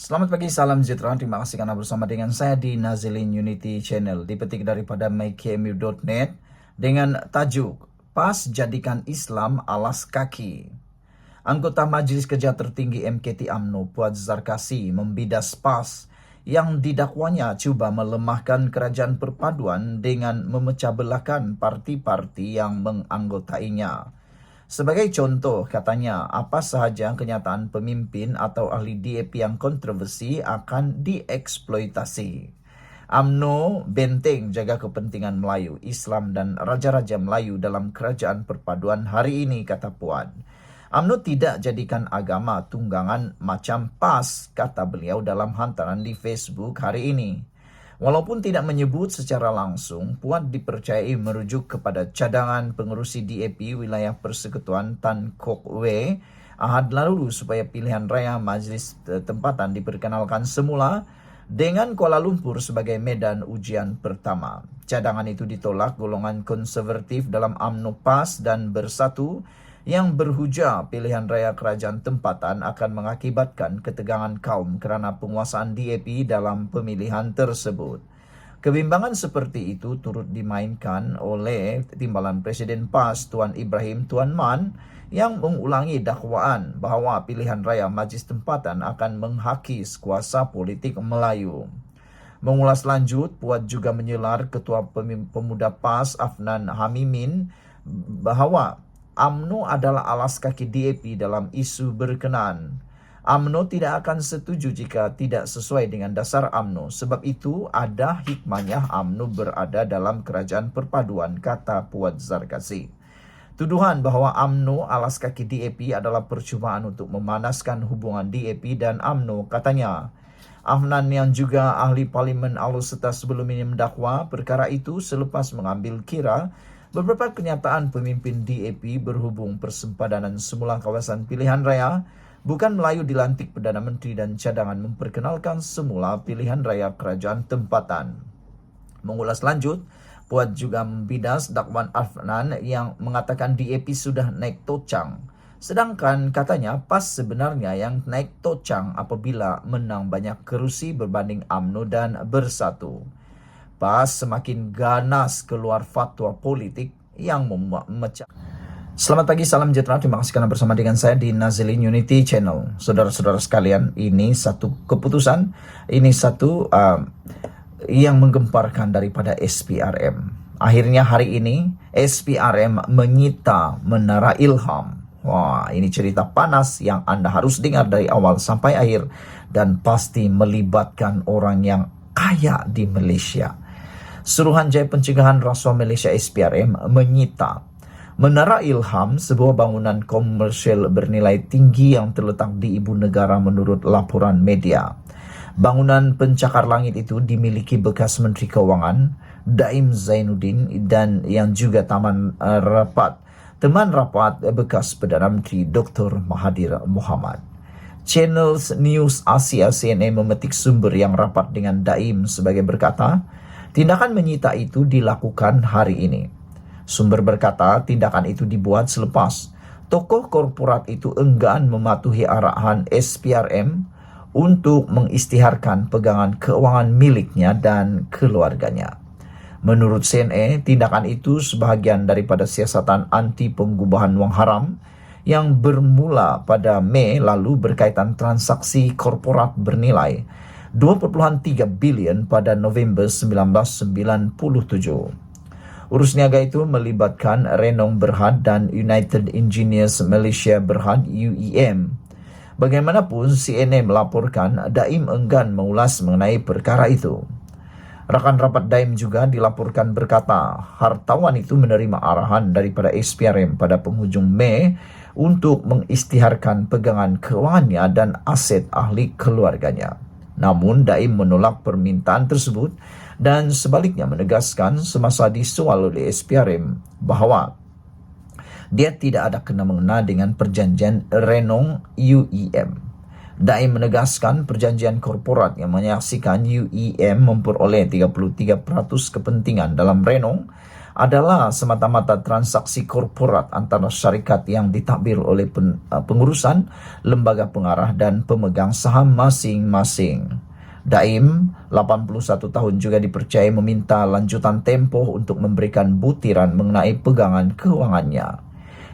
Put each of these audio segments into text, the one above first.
Selamat pagi, salam sejahtera. Terima kasih karena bersama dengan saya di Nazilin Unity Channel. Dipetik daripada mykmu.net dengan tajuk PAS Jadikan Islam Alas Kaki. Anggota Majelis Kerja Tertinggi MKT UMNO Puan Zarkasi membidas PAS yang didakwanya cuba melemahkan kerajaan perpaduan dengan memecah belahkan parti-parti yang menganggotainya. Sebagai contoh, katanya, apa sahaja kenyataan pemimpin atau ahli DAP yang kontroversi akan dieksploitasi. UMNO benteng jaga kepentingan Melayu, Islam dan Raja-Raja Melayu dalam kerajaan perpaduan hari ini, kata Puan. UMNO tidak jadikan agama tunggangan macam PAS, kata beliau dalam hantaran di Facebook hari ini. Walaupun tidak menyebut secara langsung, Puan dipercayai merujuk kepada cadangan pengerusi DAP wilayah Persekutuan Tan Kok Weh Ahad lalu supaya pilihan raya Majlis Tempatan diperkenalkan semula dengan Kuala Lumpur sebagai medan ujian pertama. Cadangan itu ditolak golongan konservatif dalam UMNO PAS dan Bersatu yang berhujah pilihan raya kerajaan tempatan akan mengakibatkan ketegangan kaum kerana penguasaan DAP dalam pemilihan tersebut. Kebimbangan seperti itu turut dimainkan oleh Timbalan Presiden PAS Tuan Ibrahim Tuan Man yang mengulangi dakwaan bahawa pilihan raya Majlis Tempatan akan menghakis kuasa politik Melayu. Mengulas lanjut, Puan juga menyelar Ketua Pemuda PAS Afnan Hamimin bahawa UMNO adalah alas kaki DAP dalam isu berkenaan. UMNO tidak akan setuju jika tidak sesuai dengan dasar UMNO. Sebab itu ada hikmahnya UMNO berada dalam kerajaan perpaduan, kata Puan Zarkasi. Tuduhan bahawa UMNO alas kaki DAP adalah percubaan untuk memanaskan hubungan DAP dan UMNO, katanya. Afnan yang juga ahli Parlimen Alor-Setar sebelum ini mendakwa perkara itu selepas mengambil kira beberapa kenyataan pemimpin DAP berhubung persempadanan semula kawasan pilihan raya, bukan Melayu dilantik Perdana Menteri dan cadangan memperkenalkan semula pilihan raya kerajaan tempatan. Mengulas lanjut, Puan juga membidas dakwaan Afnan yang mengatakan DAP sudah naik tocang. Sedangkan katanya PAS sebenarnya yang naik tocang apabila menang banyak kerusi berbanding UMNO dan Bersatu. PAS semakin ganas keluar fatwa politik yang memecah. Selamat pagi, salam sejahtera. Terima kasih karena bersama dengan saya di Nazilin Unity Channel. Saudara-saudara sekalian, ini satu keputusan, ini satu yang menggemparkan daripada SPRM. Akhirnya hari ini SPRM menyita Menara Ilham. Wah, ini cerita panas yang Anda harus dengar dari awal sampai akhir dan pasti melibatkan orang yang kaya di Malaysia. Suruhanjaya Pencegahan Rasuah Malaysia SPRM menyita Menara Ilham, sebuah bangunan komersial bernilai tinggi yang terletak di ibu negara menurut laporan media. Bangunan pencakar langit itu dimiliki bekas Menteri Keuangan Daim Zainuddin dan yang juga teman rapat bekas Perdana Menteri Dr. Mahathir Mohamad. Channel News Asia CNN memetik sumber yang rapat dengan Daim sebagai berkata, tindakan menyita itu dilakukan hari ini. Sumber berkata tindakan itu dibuat selepas tokoh korporat itu enggan mematuhi arahan SPRM untuk mengisytiharkan pegangan keuangan miliknya dan keluarganya. Menurut CNN, tindakan itu sebahagian daripada siasatan anti penggubahan wang haram yang bermula pada Mei lalu berkaitan transaksi korporat bernilai 2.3 bilion pada November 1997. Urus niaga itu melibatkan Renong Berhad dan United Engineers Malaysia Berhad UEM. Bagaimanapun, CNN melaporkan Daim enggan mengulas mengenai perkara itu. Rakan rapat Daim juga dilaporkan berkata, hartawan itu menerima arahan daripada SPRM pada penghujung Mei untuk mengisytiharkan pegangan keuangannya dan aset ahli keluarganya. Namun, Daim menolak permintaan tersebut dan sebaliknya menegaskan semasa disoal oleh SPRM bahawa dia tidak ada kena-mengena dengan perjanjian Renong UEM. Daim menegaskan perjanjian korporat yang menyaksikan UEM memperoleh 33% kepentingan dalam Renong adalah semata-mata transaksi korporat antara syarikat yang ditadbir oleh pengurusan, lembaga pengarah dan pemegang saham masing-masing. Daim, 81 tahun, juga dipercayai meminta lanjutan tempoh untuk memberikan butiran mengenai pegangan keuangannya.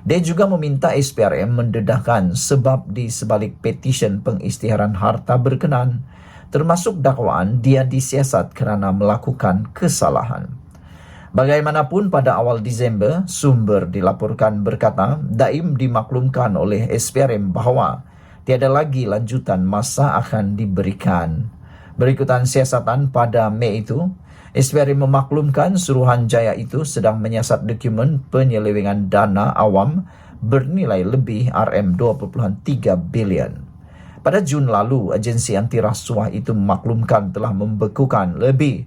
Dia juga meminta SPRM mendedahkan sebab di sebalik petisyen pengisytiharan harta berkenan, termasuk dakwaan dia disiasat kerana melakukan kesalahan. Bagaimanapun, pada awal Disember, sumber dilaporkan berkata Daim dimaklumkan oleh SPRM bahawa tiada lagi lanjutan masa akan diberikan. Berikutan siasatan pada Mei itu, SPRM memaklumkan Suruhanjaya itu sedang menyiasat dokumen penyelewengan dana awam bernilai lebih RM2.3 bilion. Pada Jun lalu, agensi anti rasuah itu memaklumkan telah membekukan lebih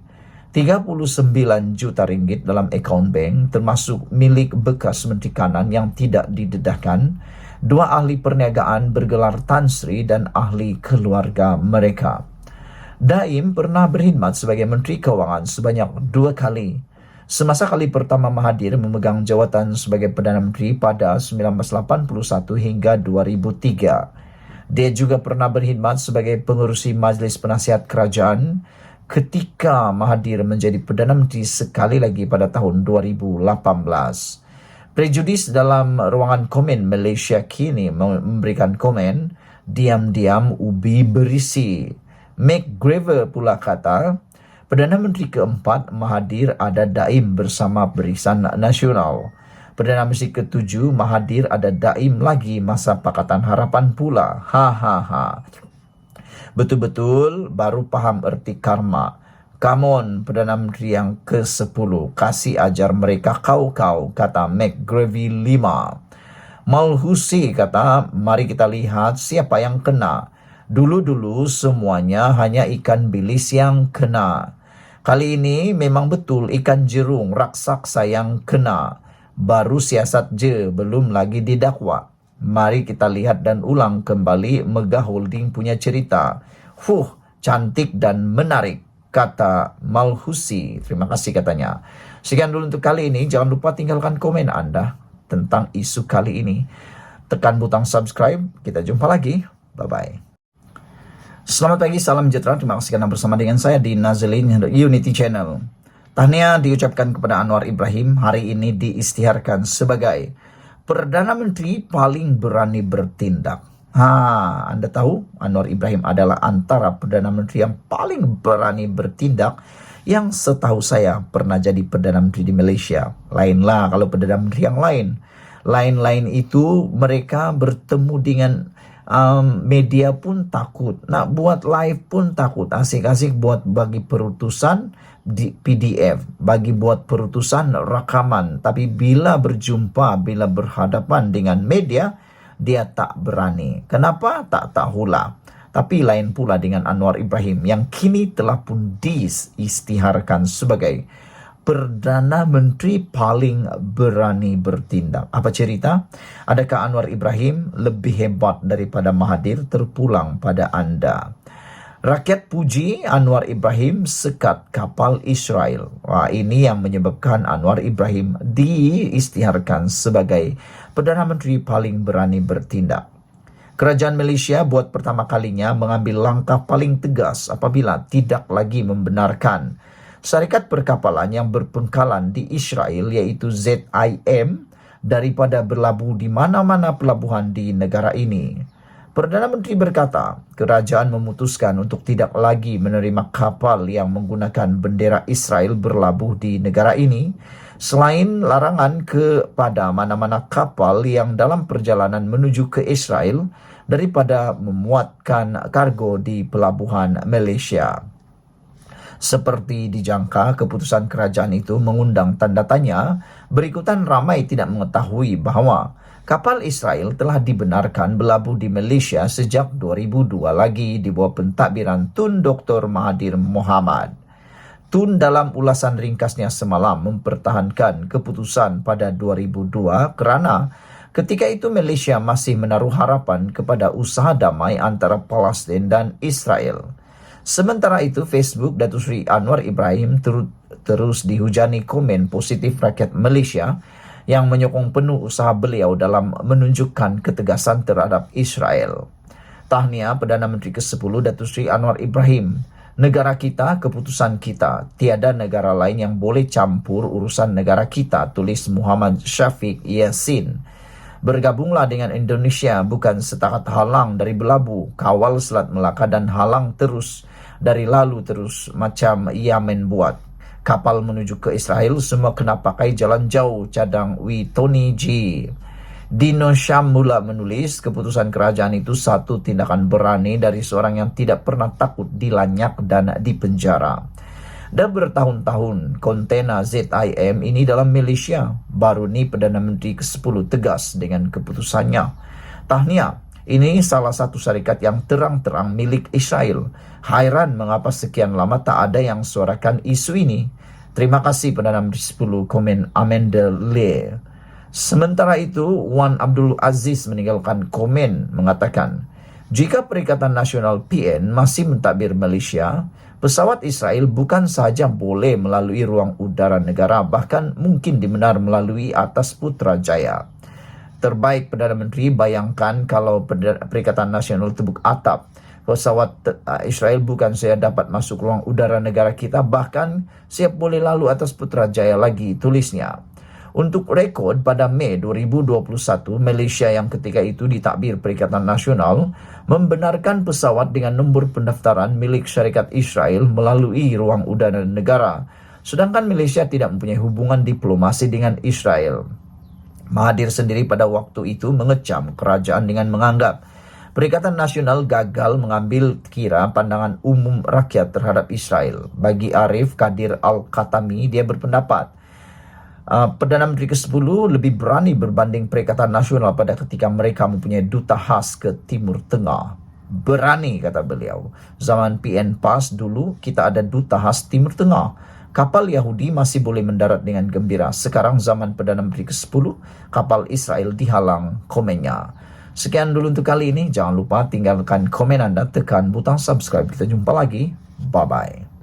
39 juta ringgit dalam akaun bank, termasuk milik bekas Menteri Kanan yang tidak didedahkan, 2 ahli perniagaan bergelar Tan Sri dan ahli keluarga mereka. Daim pernah berkhidmat sebagai Menteri Kewangan sebanyak 2 kali. Semasa kali pertama Mahathir memegang jawatan sebagai Perdana Menteri pada 1981 hingga 2003. Dia juga pernah berkhidmat sebagai pengerusi Majlis Penasihat Kerajaan ketika Mahathir menjadi Perdana Menteri sekali lagi pada tahun 2018. Prejudis dalam ruangan komen Malaysia kini memberikan komen, diam-diam ubi berisi. McGregor pula kata, Perdana Menteri keempat Mahathir ada Daim bersama Barisan Nasional. Perdana Menteri ketujuh Mahathir ada Daim lagi masa Pakatan Harapan pula. Betul-betul baru faham erti karma. Come on, Perdana Menteri yang ke-10, kasih ajar mereka kau-kau, kata McGregor 5. Malhusi kata, mari kita lihat siapa yang kena. Dulu-dulu semuanya hanya ikan bilis yang kena. Kali ini memang betul ikan jerung raksasa yang kena. Baru siasat je, belum lagi didakwa. Mari kita lihat dan ulang kembali Mega Holding punya cerita. Cantik dan menarik, kata Malhusi. Terima kasih katanya. Sekian dulu untuk kali ini. Jangan lupa tinggalkan komen anda tentang isu kali ini. Tekan butang subscribe. Kita jumpa lagi. Bye-bye. Selamat pagi, salam sejahtera. Terima kasih karena bersama dengan saya di Nazilin Unity Channel. Tahniah diucapkan kepada Anwar Ibrahim, hari ini diisytiharkan sebagai Perdana Menteri paling berani bertindak. Anda tahu Anwar Ibrahim adalah antara Perdana Menteri yang paling berani bertindak yang setahu saya pernah jadi Perdana Menteri di Malaysia. Lainlah kalau Perdana Menteri yang lain. Lain-lain itu mereka bertemu dengan media pun takut, nak buat live pun takut, asik-asik buat bagi perutusan di PDF, bagi buat perutusan rakaman, tapi bila berjumpa, bila berhadapan dengan media, dia tak berani. Kenapa? Tak tahulah. Tapi lain pula dengan Anwar Ibrahim yang kini telah pun diisytiharkan sebagai Perdana Menteri paling berani bertindak. Apa cerita? Adakah Anwar Ibrahim lebih hebat daripada Mahathir? Terpulang pada anda. Rakyat puji Anwar Ibrahim sekat kapal Israel. Ini yang menyebabkan Anwar Ibrahim diisytiharkan sebagai Perdana Menteri paling berani bertindak. Kerajaan Malaysia buat pertama kalinya mengambil langkah paling tegas apabila tidak lagi membenarkan syarikat perkapalan yang berpengkalan di Israel iaitu ZIM daripada berlabuh di mana-mana pelabuhan di negara ini. Perdana Menteri berkata, kerajaan memutuskan untuk tidak lagi menerima kapal yang menggunakan bendera Israel berlabuh di negara ini, selain larangan kepada mana-mana kapal yang dalam perjalanan menuju ke Israel daripada memuatkan kargo di pelabuhan Malaysia. Seperti dijangka, keputusan kerajaan itu mengundang tanda tanya. Berikutan ramai tidak mengetahui bahawa kapal Israel telah dibenarkan berlabuh di Malaysia sejak 2002 lagi di bawah pentadbiran Tun Dr. Mahathir Mohamad. Tun dalam ulasan ringkasnya semalam mempertahankan keputusan pada 2002 kerana ketika itu Malaysia masih menaruh harapan kepada usaha damai antara Palestin dan Israel. Sementara itu, Facebook Datuk Seri Anwar Ibrahim terus dihujani komen positif rakyat Malaysia yang menyokong penuh usaha beliau dalam menunjukkan ketegasan terhadap Israel. Tahniah Perdana Menteri ke-10 Datuk Seri Anwar Ibrahim. Negara kita, keputusan kita. Tiada negara lain yang boleh campur urusan negara kita, tulis Muhammad Syafiq Yassin. Bergabunglah dengan Indonesia, bukan setakat halang dari belabu, kawal Selat Melaka dan halang terus dari lalu terus macam Yamen buat. Kapal menuju ke Israel semua kena pakai jalan jauh, cadang Tony G. Dino Syam mula menulis, keputusan kerajaan itu satu tindakan berani dari seorang yang tidak pernah takut dilanyak dan dipenjara. Dan bertahun-tahun kontena ZIM ini dalam Malaysia. Baru ni Perdana Menteri ke-10 tegas dengan keputusannya. Tahniah, ini salah satu syarikat yang terang-terang milik Israel. Hairan mengapa sekian lama tak ada yang suarakan isu ini. Terima kasih Perdana Menteri 10, komen Amanda Lee. Sementara itu, Wan Abdul Aziz meninggalkan komen mengatakan, jika Perikatan Nasional PN masih mentadbir Malaysia, pesawat Israel bukan sahaja boleh melalui ruang udara negara, bahkan mungkin dibenar melalui atas Putrajaya. Terbaik Perdana Menteri, bayangkan kalau Perikatan Nasional tebuk atap, pesawat Israel bukan saja dapat masuk ruang udara negara kita, bahkan siap boleh lalu atas Putrajaya lagi, tulisnya. Untuk rekod, pada Mei 2021, Malaysia yang ketika itu ditakbir Perikatan Nasional membenarkan pesawat dengan nombor pendaftaran milik syarikat Israel melalui ruang udara negara. Sedangkan Malaysia tidak mempunyai hubungan diplomasi dengan Israel. Mahathir sendiri pada waktu itu mengecam kerajaan dengan menganggap Perikatan Nasional gagal mengambil kira pandangan umum rakyat terhadap Israel. Bagi Arif Kadir Al-Khatami, dia berpendapat, Perdana Menteri ke-10 lebih berani berbanding Perikatan Nasional pada ketika mereka mempunyai duta khas ke Timur Tengah. Berani, kata beliau. Zaman PN PAS dulu, kita ada duta khas Timur Tengah. Kapal Yahudi masih boleh mendarat dengan gembira. Sekarang zaman Perdana Menteri ke-10, kapal Israel dihalang, komennya. Sekian dulu untuk kali ini. Jangan lupa tinggalkan komen anda, tekan butang subscribe. Kita jumpa lagi. Bye-bye.